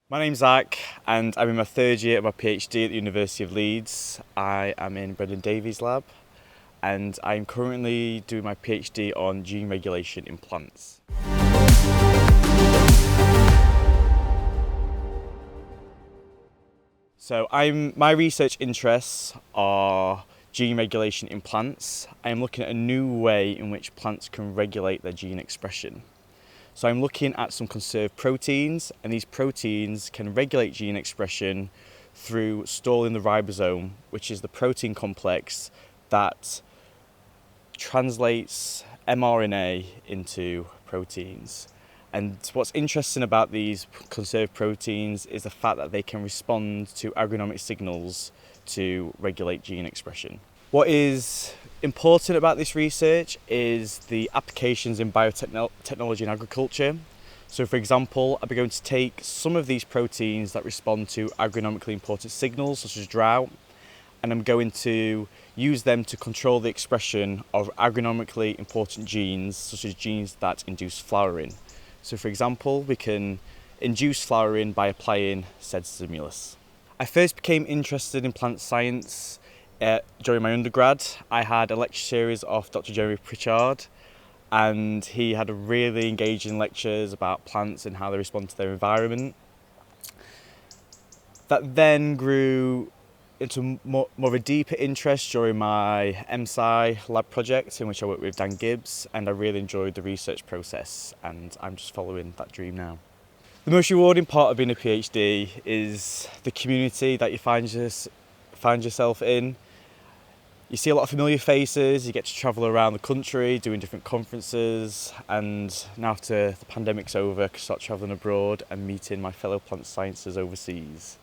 My name's Zach and I'm in my third year of my PhD at the University of Leeds. I am in Brendan Davies' lab and I'm currently doing my PhD on gene regulation in plants. My research interests are gene regulation in plants. I'm looking at a new way in which plants can regulate their gene expression. So I'm looking at some conserved proteins, and these proteins can regulate gene expression through stalling the ribosome, which is the protein complex that translates mRNA into proteins. And what's interesting about these conserved proteins is the fact that they can respond to agronomic signals to regulate gene expression. What is important about this research is the applications in biotechnology and agriculture. So for example, I'll be going to take some of these proteins that respond to agronomically important signals such as drought, and I'm going to use them to control the expression of agronomically important genes such as genes that induce flowering. So for example, we can induce flowering by applying said stimulus. I first became interested in plant science during my undergrad. I had a lecture series of Dr. Jeremy Pritchard, and he had a really engaging lectures about plants and how they respond to their environment. That then grew into more of a deeper interest during my MSci lab project in which I worked with Dan Gibbs, and I really enjoyed the research process and I'm just following that dream now. The most rewarding part of being a PhD is the community that you find yourself in. You see a lot of familiar faces, you get to travel around the country doing different conferences, and now after the pandemic's over I can start travelling abroad and meeting my fellow plant scientists overseas.